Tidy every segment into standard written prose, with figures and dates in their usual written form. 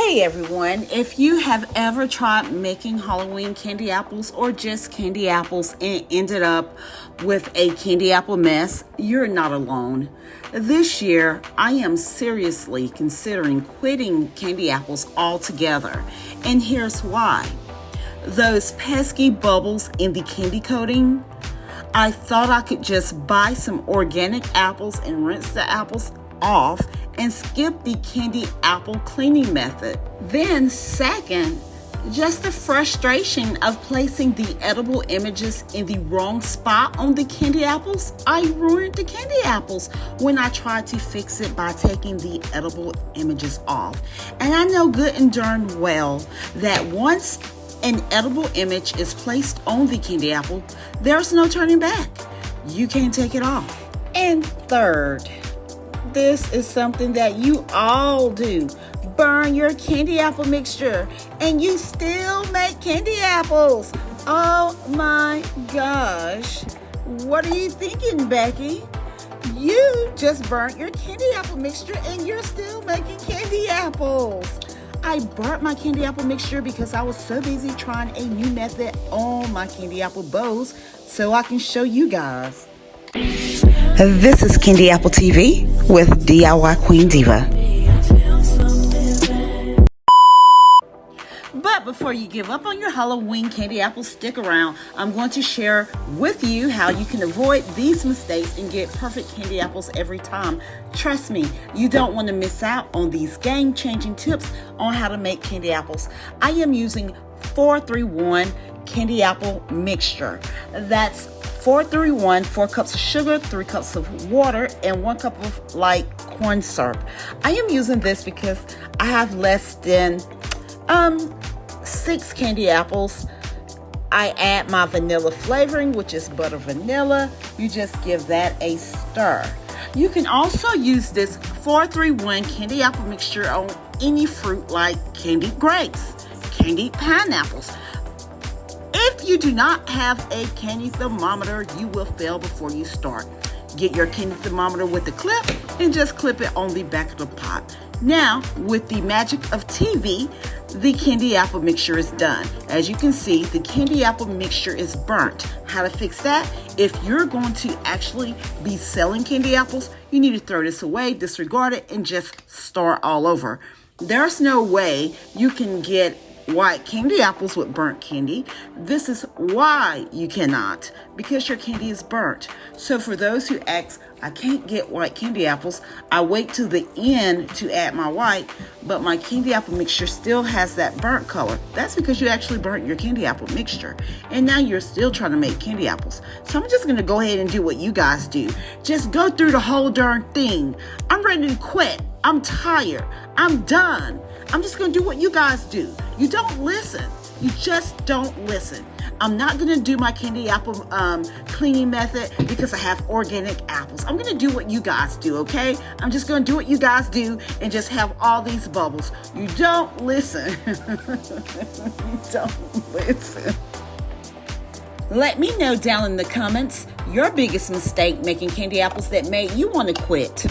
Hey everyone, if you have ever tried making Halloween candy apples or just candy apples and ended up with a candy apple mess, you're not alone. This year, I am seriously considering quitting candy apples altogether, and here's why. Those pesky bubbles in the candy coating, I thought I could just buy some organic apples and rinse the apples off and skip the candy apple cleaning method. Then second, just the frustration of placing the edible images in the wrong spot on the candy apples. I ruined the candy apples when I tried to fix it by taking the edible images off. And I know good and darn well that once an edible image is placed on the candy apple, there's no turning back. You can't take it off. And third, this is something that you all do. Burn your candy apple mixture and you still make candy apples. Oh my gosh. What are you thinking, Becky? You just burnt your candy apple mixture and you're still making candy apples. I burnt my candy apple mixture because I was so busy trying a new method on my candy apple bows so I can show you guys. This is Candy Apple TV with DIY Queen Diva. But before you give up on your Halloween candy apples, stick around. I'm going to share with you how you can avoid these mistakes and get perfect candy apples every time. Trust me, you don't want to miss out on these game-changing tips on how to make candy apples. I am using 4-3-1 candy apple mixture. That's 4-3-1, 4 cups of sugar, 3 cups of water, and 1 cup of light corn syrup. I am using this because I have less than 6 candy apples. I add my vanilla flavoring, which is butter vanilla. You just give that a stir. You can also use this 4-3-1 candy apple mixture on any fruit like candied grapes, candied pineapples. If you do not have a candy thermometer, you will fail before you start. Get your candy thermometer with the clip and just clip it on the back of the pot. Now, with the magic of TV, the candy apple mixture is done. As you can see, the candy apple mixture is burnt. How to fix that? If you're going to actually be selling candy apples, you need to throw this away, disregard it, and just start all over. There's no way you can get white candy apples with burnt candy. This is why you cannot, because your candy is burnt. So for those who ask, I can't get white candy apples, I wait till the end to add my white, but my candy apple mixture still has that burnt color. That's because you actually burnt your candy apple mixture, and now you're still trying to make candy apples. So I'm just going to go ahead and do what you guys do. Just go through the whole darn thing. I'm ready to quit. I'm tired. I'm done. I'm just going to do what you guys do. You don't listen. You just don't listen. I'm not going to do my candy apple cleaning method because I have organic apples. I'm going to do what you guys do, okay? I'm just going to do what you guys do and just have all these bubbles. You don't listen. You don't listen. Let me know down in the comments your biggest mistake making candy apples that made you want to quit.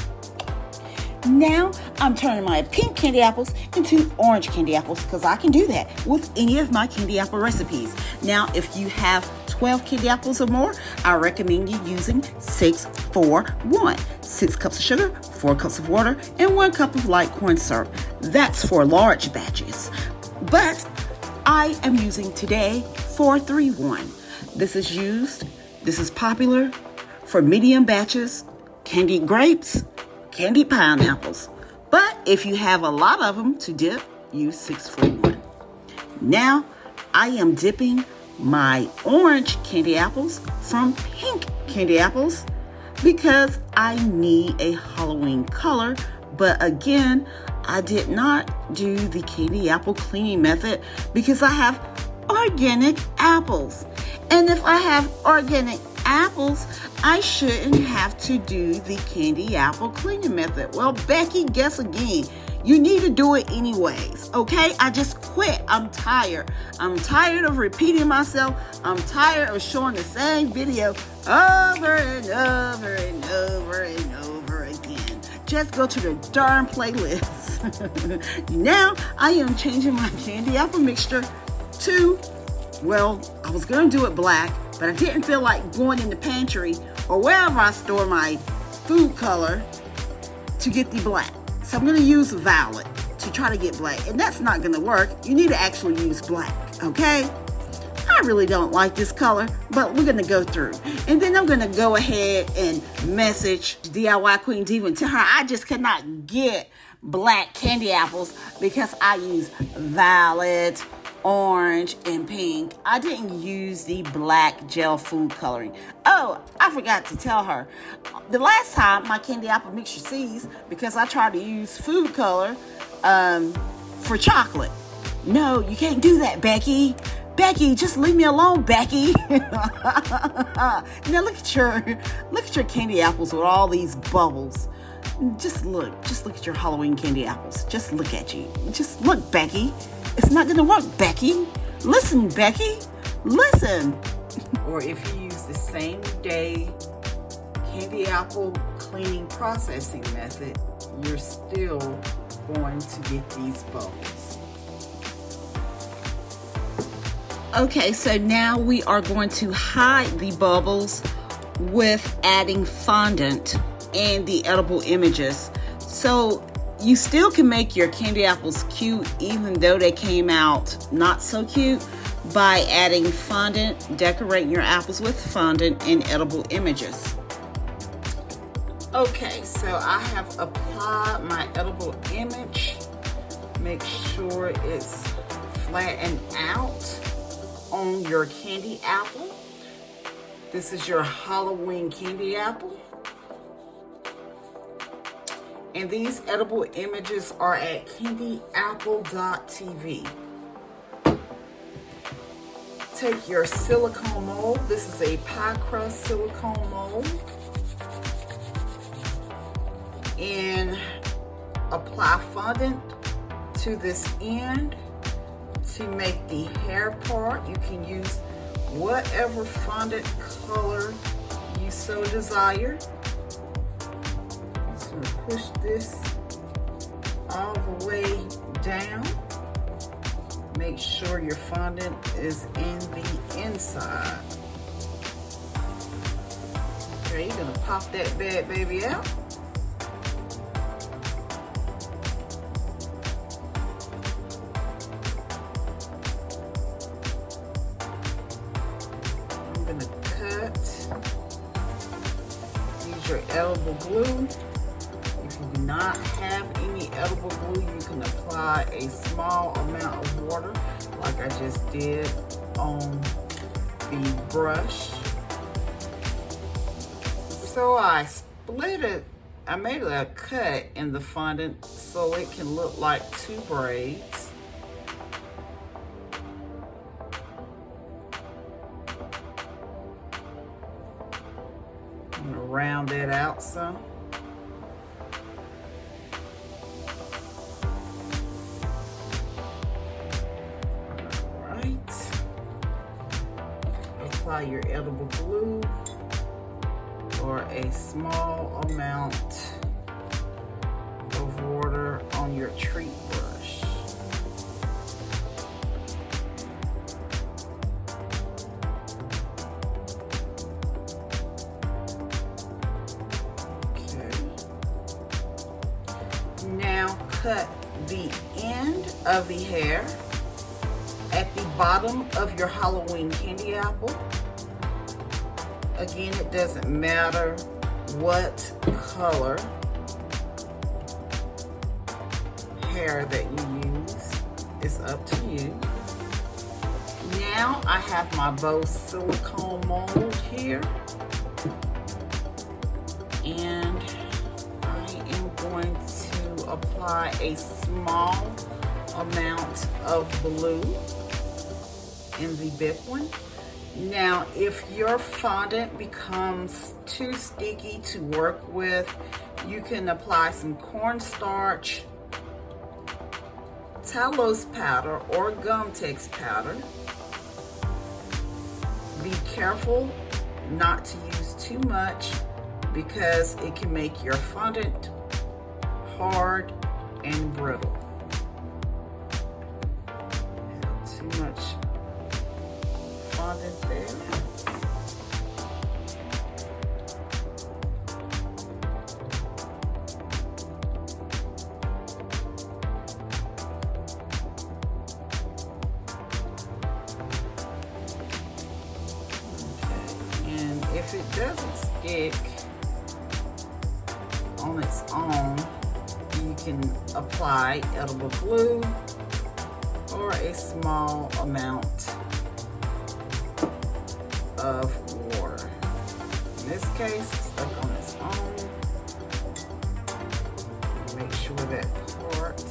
Now, I'm turning my pink candy apples into orange candy apples because I can do that with any of my candy apple recipes. Now, if you have 12 candy apples or more, I recommend you using 6-4-1. 6 cups of sugar, 4 cups of water, and 1 cup of light corn syrup. That's for large batches. But I am using today 4-3-1. This is popular for medium batches, candied grapes, candied pineapples. But if you have a lot of them to dip, use 6-4-1. Now, I am dipping my orange candy apples from pink candy apples because I need a Halloween color. But again, I did not do the candy apple cleaning method because I have organic apples. And if I have organic apples, I shouldn't have to do the candy apple cleaning method. Well, Becky, guess again. You need to do it anyways, okay? I just quit. I'm tired. I'm tired of repeating myself. I'm tired of showing the same video over and over and over and over again. just go to the darn playlist. Now I am changing my candy apple mixture to, well, I was going to do it black, but I didn't feel like going in the pantry or wherever I store my food color to get the black. So I'm going to use violet to try to get black, and that's not going to work. You need to actually use black, okay? I really don't like this color, but we're going to go through. And then I'm going to go ahead and message DIY Queen Diva and tell her I just cannot get black candy apples because I use violet, orange, and pink. I didn't use the black gel food coloring. Oh, I forgot to tell her. The last time my candy apple mixture seized because I tried to use food color for chocolate. No, you can't do that, Becky. Becky, just leave me alone, Becky. Now look at your candy apples with all these bubbles. Just look at your Halloween candy apples. Just look at you. Just look, Becky. It's not gonna work, Becky. Listen, Becky. Listen. Or if you use the same day candy apple cleaning processing method, you're still going to get these bubbles. Okay, so now we are going to hide the bubbles with adding fondant and the edible images. So you still can make your candy apples cute even though they came out not so cute by adding fondant, decorating your apples with fondant and edible images. Okay, so I have applied my edible image. Make sure it's flattened out on your candy apple. This is your Halloween candy apple. And these edible images are at candyapple.tv. Take your silicone mold. This is a pie crust silicone mold. And apply fondant to this end to make the hair part. You can use whatever fondant color you so desire. Just gonna push this all the way down. Make sure your fondant is in the inside. Okay, you're gonna pop that bad baby out. Your edible glue. If you do not have any edible glue, you can apply a small amount of water like I just did on the brush. So I split it, I made a cut in the fondant so it can look like two braids. I'm gonna round that out some. Alright. Apply your edible glue or a small amount of water on your treat brush. Now cut the end of the hair at the bottom of your Halloween candy apple. Again, it doesn't matter what color hair that you use. It's up to you. Now I have my bow silicone mold here. And I am going to apply a small amount of glue in the big one. Now, if your fondant becomes too sticky to work with, you can apply some cornstarch, Talos powder, or Gum-Tex powder. Be careful not to use too much because it can make your fondant hard and brittle. Not too much fondant there. If it doesn't stick on its own, you can apply edible glue or a small amount of water. In this case, it's stuck on its own. Make sure that part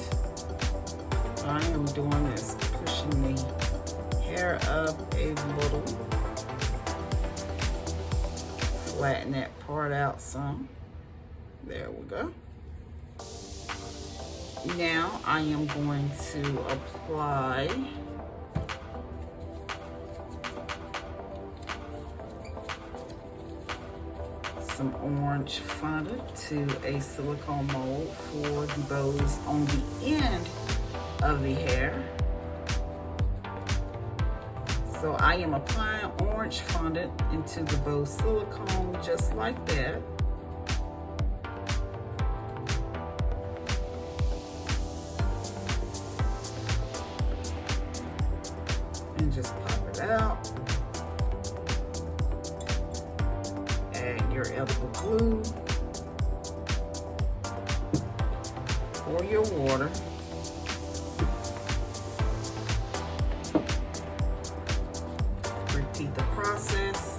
I am doing is pushing the hair up a little. Flatten that part out some. There we go. Now I am going to apply some orange fondant to a silicone mold for the bows on the end of the hair. So I am applying orange fondant into the bow silicone just like that. And just pop it out. Add your edible glue or your water. Repeat the process.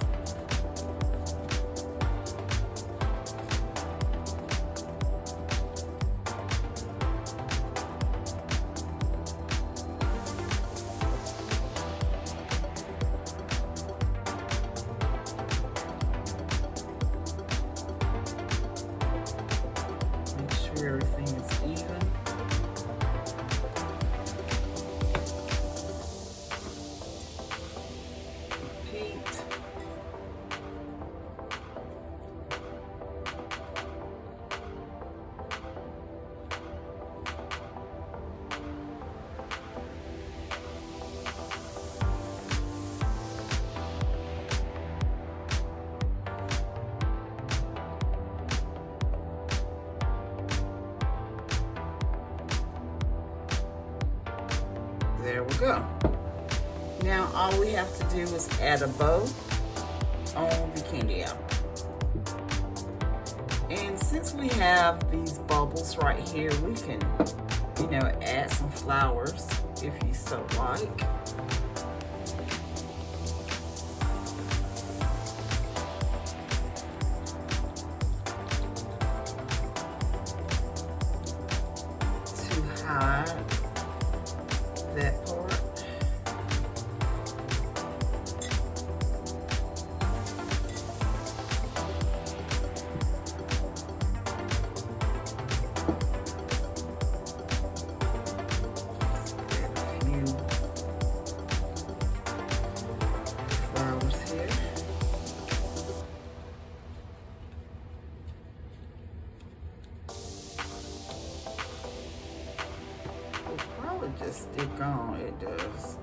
Make sure everything is even. There we go. Now all we have to do is add a bow on the candy apple. And since we have these bubbles right here, we can, add some flowers if you so like. To hide that part. Just stick on, it does.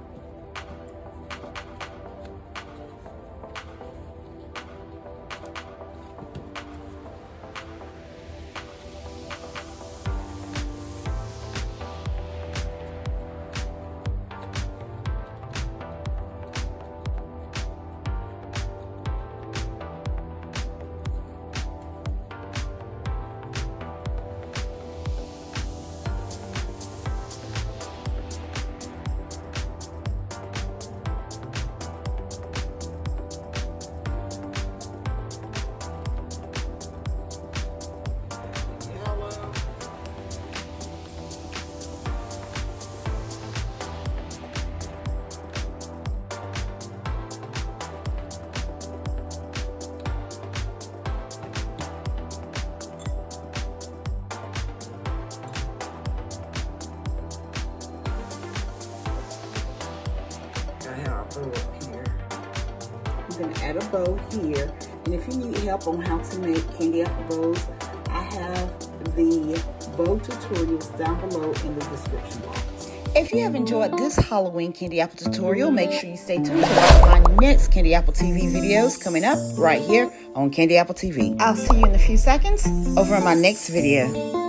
Bow up here. I'm going to add a bow here, and if you need help on how to make candy apple bows, I have the both tutorials down below in the description box. If you have enjoyed this Halloween candy apple tutorial, make sure you stay tuned to watch my next Candy Apple TV videos coming up right here on Candy Apple TV. I'll see you in a few seconds over on my next video.